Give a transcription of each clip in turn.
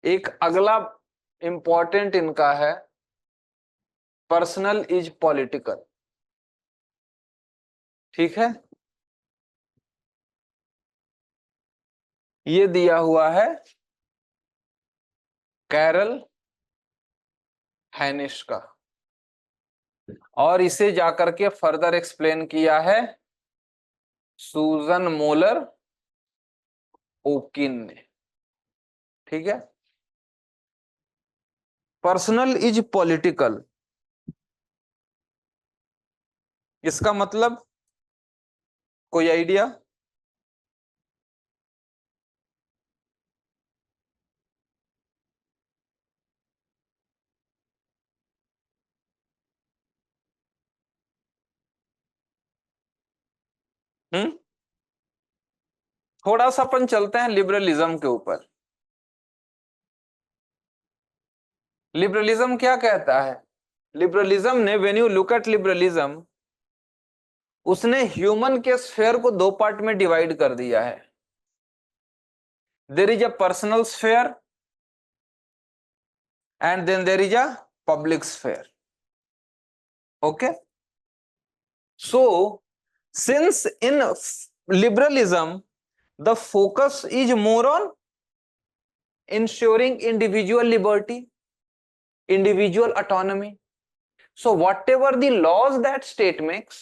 एक अगला इंपॉर्टेंट इनका है पर्सनल इज पॉलिटिकल। ठीक है, ये दिया हुआ है कैरल हैनिश का, और इसे जाकर के फर्दर एक्सप्लेन किया है सूजन मोलर ओकिन ने। ठीक है, पर्सनल इज पॉलिटिकल, इसका मतलब कोई आइडिया? थोड़ा सा अपन चलते हैं लिबरलिज्म के ऊपर। लिबरलिज्म क्या कहता है? लिबरलिज्म ने, when you look at liberalism, उसने ह्यूमन के स्फेयर को दो पार्ट में डिवाइड कर दिया है। There is a personal sphere and then there is a public sphere. Okay, so since in liberalism the focus is more on ensuring individual liberty, individual autonomy. So whatever the laws that state makes,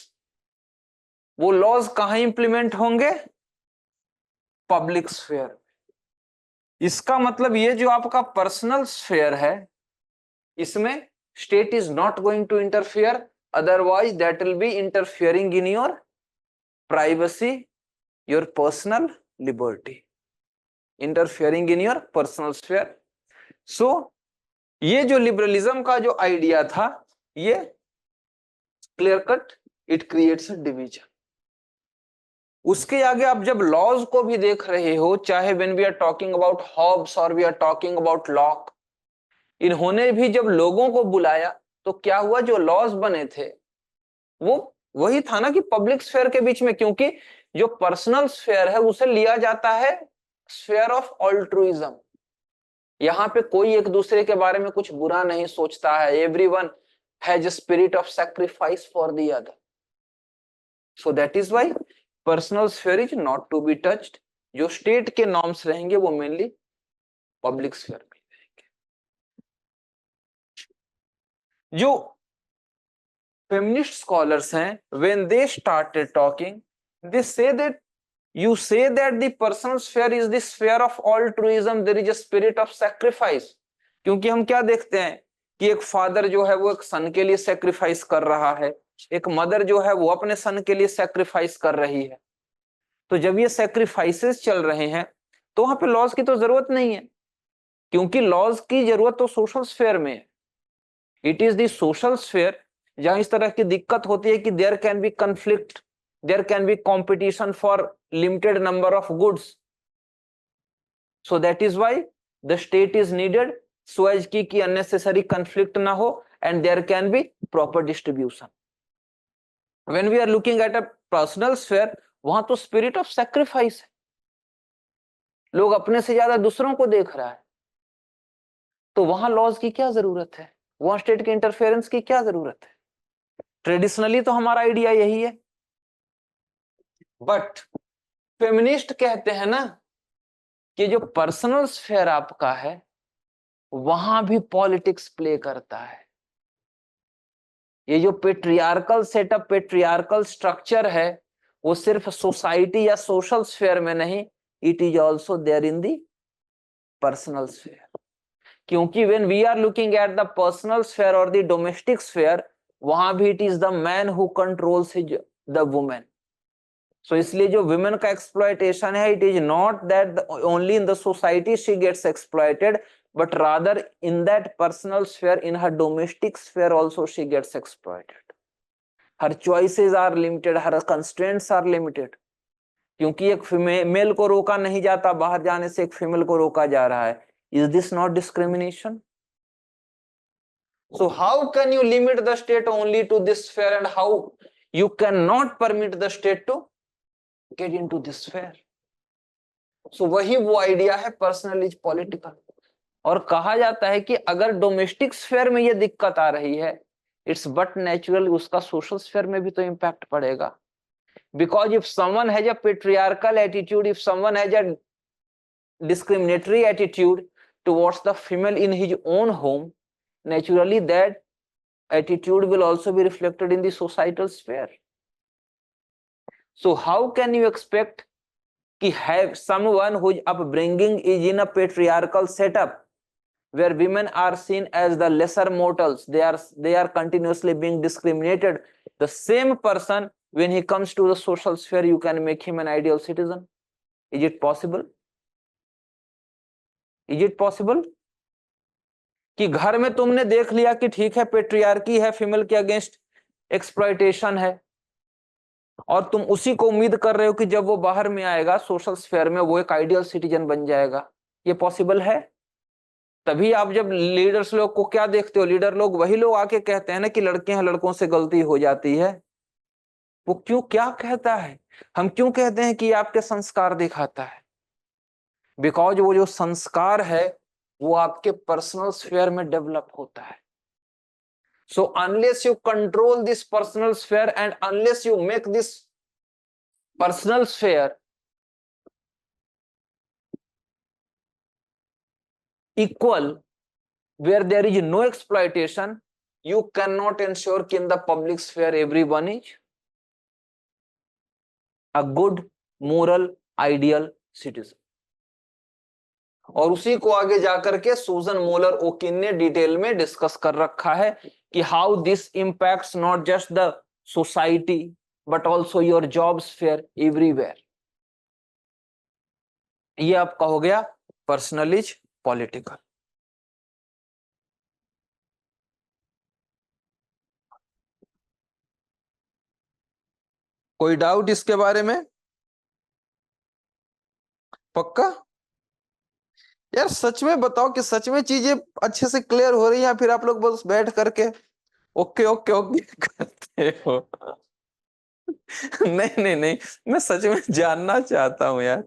वो laws कहां implement होंगे? Public sphere. इसका मतलब ये जो आपका personal sphere है, इसमें state is not going to interfere, otherwise that will be interfering in your privacy, your personal liberty, interfering in your personal sphere. So ये जो लिबरलिज्म का जो आइडिया था, ये clear cut it creates a division. उसके आगे आप जब लॉज को भी देख रहे हो, चाहे when we are talking about Hobbes और we are talking about Locke, इन्होंने भी जब लोगों को बुलाया तो क्या हुआ? जो लॉज बने थे वो वही था ना कि पब्लिक स्फेयर के बीच में, क्योंकि जो पर्सनल स्फेयर है उसे लिया जाता है स्फेयर ऑफ ऑल्ट्रुइज्म। यहां पे कोई एक दूसरे के बारे में कुछ बुरा नहीं सोचता है, everyone has a spirit of sacrifice for the other. So that is why personal sphere is not to be touched. जो स्टेट के नॉर्म्स रहेंगे वो मेनली पब्लिक स्फेयर में रहेंगे। जो फेमिनिस्ट स्कॉलर्स हैं, when they started talking, they say that you say that the personal sphere is the sphere of altruism, there is a spirit of sacrifice। क्योंकि हम क्या देखते हैं कि एक फादर जो है वो एक सन के लिए सेक्रीफाइस कर रहा है, एक मदर जो है वो अपने सन के लिए सेक्रीफाइस कर रही है। तो जब ये सेक्रीफाइसेस चल रहे हैं तो वहां पे लॉज की तो जरूरत नहीं है, क्योंकि लॉज की जरूरत तो सोशल स्फेयर में है। It is the social sphere जहां इस तरह की दिक्कत होती है कि there can be conflict, there can be competition for limited number of goods, so that is why the state is needed so as कि unnecessary conflict ना हो and there can be proper distribution। when we are looking at a personal sphere, वहां तो spirit of sacrifice है, लोग अपने से ज्यादा दूसरों को देख रहा है, तो वहां लॉज की क्या जरूरत है, वहां स्टेट के इंटरफेरेंस की क्या जरूरत है? ट्रेडिशनली तो हमारा आइडिया यही है, बट फेमिनिस्ट कहते हैं ना कि जो पर्सनल स्फेयर आपका है वहां भी पॉलिटिक्स प्ले करता है। ये जो पेट्रियार्कल सेटअप, पेट्रियार्कल स्ट्रक्चर है, वो सिर्फ सोसाइटी या सोशल स्फेयर में नहीं, it is also there in the personal sphere. क्योंकि when we are looking at the personal sphere और द डोमेस्टिक स्फेयर, वहां भी it is the man who controls the women. So इसलिए जो women का exploitation है, it is not that only in the society she gets exploited, but rather in that personal sphere, in her domestic sphere also she gets exploited। her choices are limited, her constraints are limited। क्योंकि एक mail को रोका नहीं जाता बाहर जाने से, एक फीमेल को रोका जा रहा है। is this not discrimination? so how can you limit the state only to this sphere, and how you cannot permit the state to get into this sphere? so वही वो आइडिया है पर्सनल इज पॉलिटिकल। और कहा जाता है कि अगर domestic sphere में ये दिक्कत आ रही है, इट्स बट नेचुरल, उसका सोशल स्फीयर में भी तो इंपैक्ट पड़ेगा। Because if someone has a patriarchal attitude, if someone has a discriminatory attitude towards the female in his own home, naturally that attitude will also be reflected in the societal sphere. So how can you expect to have someone whose upbringing is in a patriarchal setup where women are seen as the lesser mortals, they are continuously being discriminated, the same person when he comes to the social sphere you can make him an ideal citizen? Is it possible? Is it possible कि घर में तुमने देख लिया कि ठीक है patriarchy है, फीमेल के अगेंस्ट एक्सप्लॉयटेशन है, और तुम उसी को उम्मीद कर रहे हो कि जब वो बाहर में आएगा सोशल स्फीयर में वो एक आइडियल सिटीजन बन जाएगा? ये पॉसिबल है? तभी आप जब लीडर्स लोग को क्या देखते हो, लीडर लोग वही लोग आके कहते हैं ना कि लड़के हैं, लड़कों से गलती हो जाती है। वो क्यों, क्या कहता है? हम क्यों कहते हैं कि आपके संस्कार दिखाता है? बिकॉज वो जो संस्कार है वो आपके पर्सनल स्फीयर में डेवलप होता है। So unless you control this personal sphere and unless you make this personal sphere equal where there is no exploitation, you cannot ensure कि in the public sphere everyone is a good moral ideal citizen. और उसी को आगे जाकर के सूजन molar ओकिन ने detail में डिस्कस कर रखा है कि how this impacts not just the society but also your job sphere everywhere. ये आपका हो गया पर्सनल इज पॉलिटिकल। कोई डाउट इसके बारे में? पक्का यार, सच में बताओ कि सच में चीजें अच्छे से क्लियर हो रही हैं या फिर आप लोग बस बैठ करके ओके ओके ओके करते हो? नहीं नहीं नहीं, मैं सच में जानना चाहता हूं यार।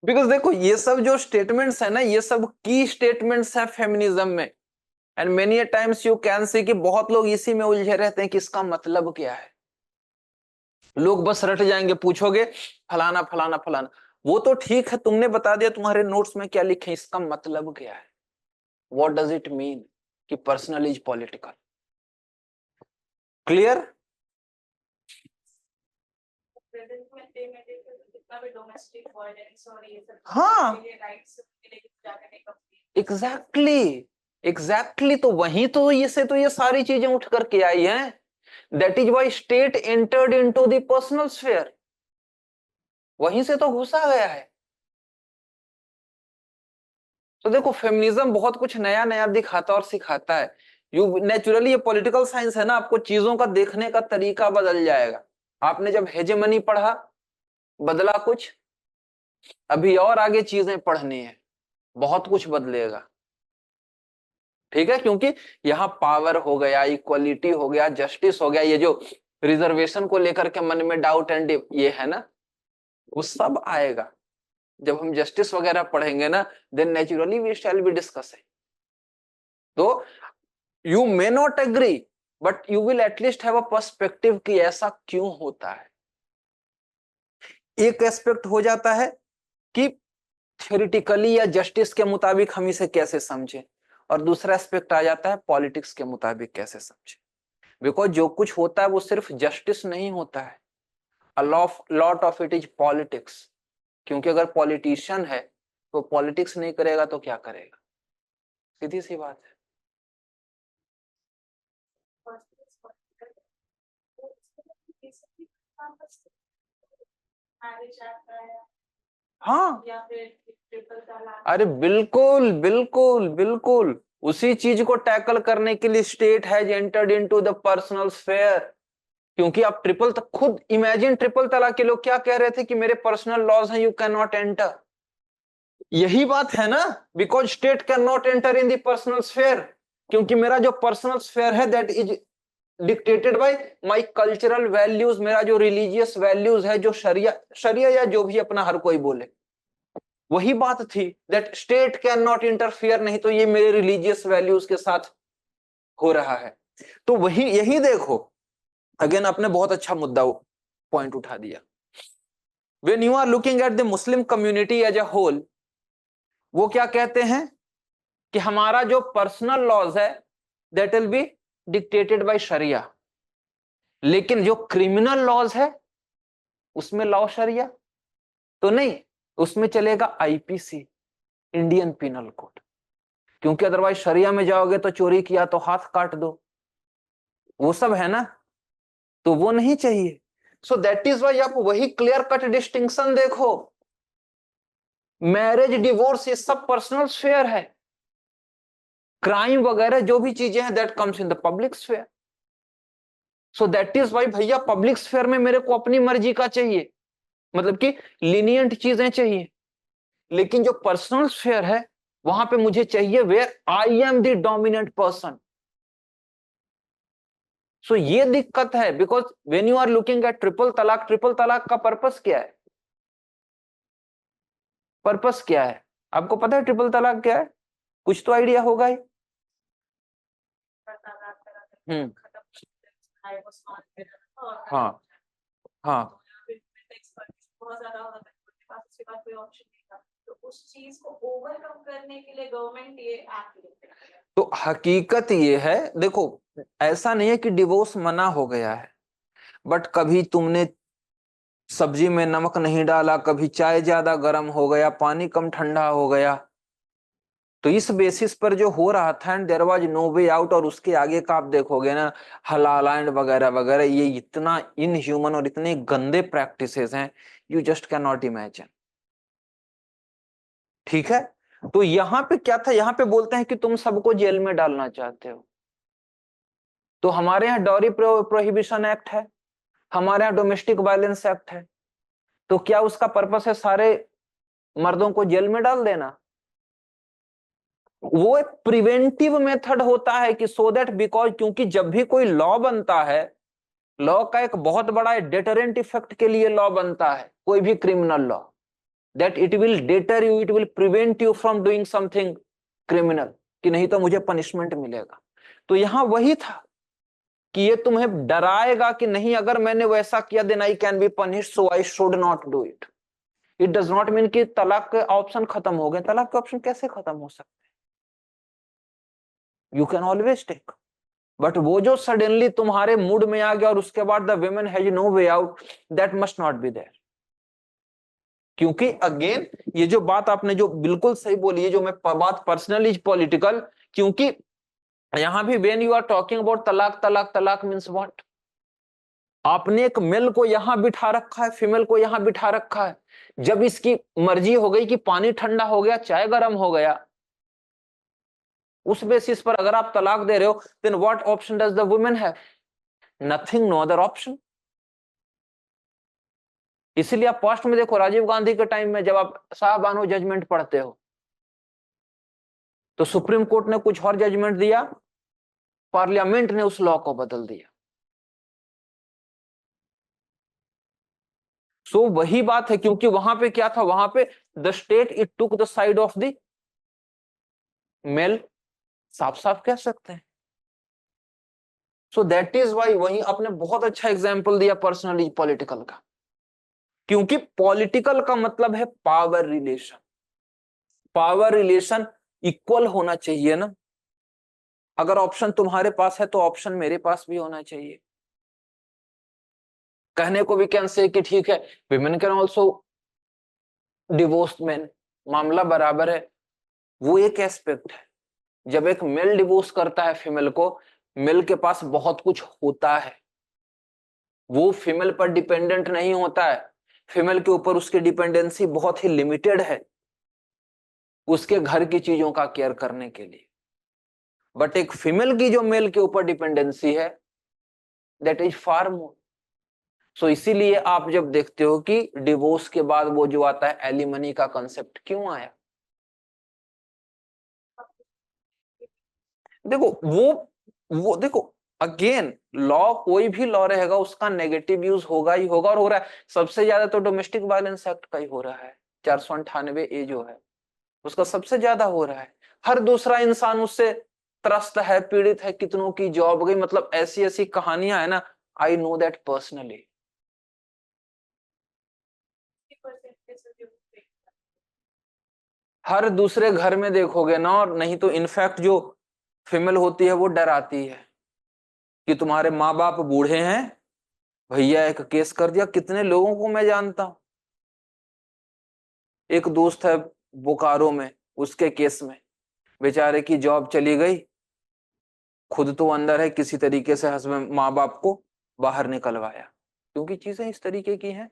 बिकॉज देखो ये सब जो स्टेटमेंट्स है ना, ये सब की स्टेटमेंट्स है फेमिनिज्म में, and many times you can see कि बहुत लोग इसी में उलझे रहते हैं कि इसका मतलब क्या है। लोग बस रट जाएंगे, पूछोगे फलाना फलाना फलाना, वो तो ठीक है तुमने बता दिया तुम्हारे नोट्स में क्या लिखे, इसका मतलब क्या है, व्हाट डज इट मीन कि पर्सनल इज पॉलिटिकल? क्लियर? हाँ एग्जैक्टली एग्जैक्टली, तो वही तो ये से तो ये सारी चीजें उठ करके आई हैं। That is why state entered into the personal sphere, वहीं से तो घुसा गया है। तो देखो फेमिनिज्म बहुत कुछ नया नया दिखाता और सिखाता है। यू नेचुरली, ये पॉलिटिकल साइंस है ना, आपको चीजों का देखने का तरीका बदल जाएगा। आपने जब हेजेमनी पढ़ा बदला कुछ, अभी और आगे चीजें पढ़नी है, बहुत कुछ बदलेगा। ठीक है, क्योंकि यहाँ पावर हो गया, इक्वलिटी हो गया, जस्टिस हो गया, ये जो रिजर्वेशन को लेकर के मन में डाउट एंड ये है ना, वो सब आएगा जब हम जस्टिस वगैरह पढ़ेंगे ना, then naturally we shall be discussing. तो you may not agree but you will at least have a perspective कि ऐसा क्यों होता है। एक एस्पेक्ट हो जाता है कि थ्योरेटिकली या जस्टिस के मुताबिक हम इसे कैसे समझें, और दूसरा एस्पेक्ट आ जाता है पॉलिटिक्स के मुताबिक कैसे समझें। बिकॉज जो कुछ होता है वो सिर्फ जस्टिस नहीं होता है, a lot of it is politics. क्योंकि अगर पॉलिटिशियन है तो पॉलिटिक्स नहीं करेगा तो क्या करेगा? सीधी सी बात है। हाँ अरे बिल्कुल बिल्कुल बिल्कुल, उसी चीज को टैकल करने के लिए state has entered into the personal sphere. क्योंकि आप ट्रिपल खुद इमेजिन, ट्रिपल तलाक के लोग क्या कह रहे थे कि मेरे पर्सनल लॉज हैं, यू कैन नॉट एंटर। यही बात है ना, because state can not enter in the personal sphere, क्योंकि मेरा जो पर्सनल स्फीयर है that is dictated bye my cultural values, मेरा जो रिलीजियस वैल्यूज है, जो शरिया शरिया या जो भी अपना हर कोई बोले, वही बात थी that state can not interfere, नहीं तो ये मेरे रिलीजियस वैल्यूज के साथ हो रहा है। तो वही यही देखो, अगेन आपने बहुत अच्छा मुद्दा पॉइंट उठा दिया। When you are looking at the Muslim community as a whole, वो क्या कहते हैं कि हमारा जो पर्सनल लॉज है that will be dictated by sharia, लेकिन जो क्रिमिनल लॉज है उसमें लॉ शरिया तो नहीं, उसमें चलेगा आईपीसी, इंडियन पिनल कोड, क्योंकि अदरवाइज शरिया में जाओगे तो चोरी किया तो हाथ काट दो, वो सब है ना, तो वो नहीं चाहिए। सो दैट इज वाई आप वही क्लियर कट डिस्टिंक्शन देखो, मैरिज डिवोर्स ये सब पर्सनल स्फेयर है, क्राइम वगैरह जो भी चीजें हैं that comes in the public sphere. So that is why भैया पब्लिक स्फेयर में मेरे को अपनी मर्जी का चाहिए, मतलब कि लीनियंट चीजें चाहिए, लेकिन जो पर्सनल स्फेयर है वहां पे मुझे चाहिए where I am the dominant person. So ये दिक्कत है, because when you are looking at triple तलाक का पर्पस क्या है? पर्पस क्या है आपको पता है? ट्रिपल तलाक क्या है? कुछ तो आइडिया होगा ही। हम्म, हाँ हाँ, बहुत ज्यादा होता है, उनके पास उसके बाद कोई ऑप्शन नहीं था, तो उस चीज को ओवरकम करने के लिए गवर्नमेंट ये एक्ट लेते हैं। तो हकीकत ये है, देखो ऐसा नहीं है कि डिवोर्स मना हो गया है, बट कभी तुमने सब्जी में नमक नहीं डाला, कभी चाय ज्यादा गर्म हो गया, पानी कम ठंडा हो गया, तो इस बेसिस पर जो हो रहा था and there was no way out, और उसके आगे का आप देखोगे ना हलाल एंड वगैरह वगैरह, ये इतना इनह्यूमन और इतने गंदे प्रैक्टिसेस हैं, you just can not imagine. ठीक है, तो यहां पे क्या था, यहां पे बोलते हैं कि तुम सबको जेल में डालना चाहते हो, तो हमारे यहाँ डॉरी प्रोहिबिशन एक्ट है, हमारे यहाँ डोमेस्टिक वायलेंस एक्ट है, तो क्या उसका पर्पस है सारे मर्दों को जेल में डाल देना? वो एक प्रिवेंटिव मेथड होता है कि सो दैट, बिकॉज क्योंकि जब भी कोई लॉ बनता है, लॉ का एक बहुत बड़ा डेटरेंट इफेक्ट के लिए लॉ बनता है, कोई भी criminal law, that it will debtor you, it will prevent you from doing something criminal, कि नहीं तो मुझे पनिशमेंट मिलेगा। तो यहां वही था कि ये तुम्हें डराएगा कि नहीं अगर मैंने वैसा किया then I can be punished, so I should not do it. It does not mean कि तलाक के ऑप्शन खत्म हो गए, तलाक के ऑप्शन कैसे खत्म हो सकते हैं? You can always take, but वो जो सडनली तुम्हारे मूड में आ गया और उसके बाद the women has no way out, that must not be there. क्योंकि अगेन ये जो बात आपने जो बिल्कुल सही बोली है, जो मैं बात पर्सनल इज पॉलिटिकल, क्योंकि यहां भी when you are talking about तलाक, तलाक तलाक मींस व्हाट? आपने एक मेल को यहां बिठा रखा है, फीमेल को यहां बिठा रखा है, जब इसकी मर्जी हो गई कि पानी ठंडा हो गया, चाय गर्म हो गया, उस बेसिस पर अगर आप तलाक दे रहे हो, then what option does the women have? Nothing, no other option. इसीलिए आप पास्ट में देखो, राजीव गांधी के टाइम में जब आप साहबानो जजमेंट पढ़ते हो, तो सुप्रीम कोर्ट ने कुछ और जजमेंट दिया, पार्लियामेंट ने उस लॉ को बदल दिया। सो वही बात है, क्योंकि वहां पे क्या था, वहां पे the state it took the side of the male, साफ साफ कह सकते हैं। सो दैट इज वाई, वही आपने बहुत अच्छा एग्जांपल दिया पर्सनली पॉलिटिकल का, क्योंकि पॉलिटिकल का मतलब है power relation, power relation equal होना चाहिए ना। अगर ऑप्शन तुम्हारे पास है तो ऑप्शन मेरे पास भी होना चाहिए। कहने को भी कैन से कि ठीक है women can also divorce man, मामला बराबर है, वो एक एस्पेक्ट है। जब एक मेल डिवोर्स करता है फीमेल को, मेल के पास बहुत कुछ होता है, वो फीमेल पर डिपेंडेंट नहीं होता है, फीमेल के ऊपर उसकी डिपेंडेंसी बहुत ही लिमिटेड है उसके घर की चीजों का केयर करने के लिए। बट एक फीमेल की जो मेल के ऊपर डिपेंडेंसी है, दैट इज फार मोर। सो इसीलिए आप जब देखते हो कि डिवोर्स के बाद वो जो आता है एलिमनी का कंसेप्ट क्यों आया, देखो वो देखो अगेन लॉ, कोई भी लॉ रहेगा उसका नेगेटिव यूज होगा ही होगा, और हो रहा है। सबसे ज्यादा तो डोमेस्टिक वायलेंस एक्ट का ही हो रहा है, 498A जो है उसका सबसे ज्यादा हो रहा है। हर दूसरा इंसान उससे त्रस्त है, पीड़ित है, कितनों की जॉब गई, मतलब ऐसी ऐसी कहानियां है ना, I know that personally. 50% cases you take. हर दूसरे घर में देखोगे ना, और नहीं तो इनफैक्ट जो फीमेल होती है वो डराती है कि तुम्हारे माँ बाप बूढ़े हैं, भैया एक केस कर दिया। कितने लोगों को मैं जानता हूं, एक दोस्त है बोकारो में, उसके केस में बेचारे की जॉब चली गई, खुद तो अंदर है, किसी तरीके से हस्बैंड माँ बाप को बाहर निकलवाया, क्योंकि चीजें इस तरीके की हैं।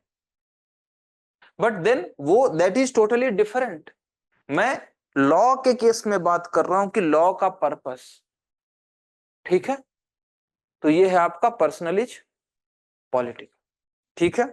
बट देन वो दैट इज टोटली डिफरेंट। मैं लॉ के केस में बात कर रहा हूं कि लॉ का पर्पस, ठीक है। तो ये है आपका पर्सनलिज पॉलिटिक्स, ठीक है।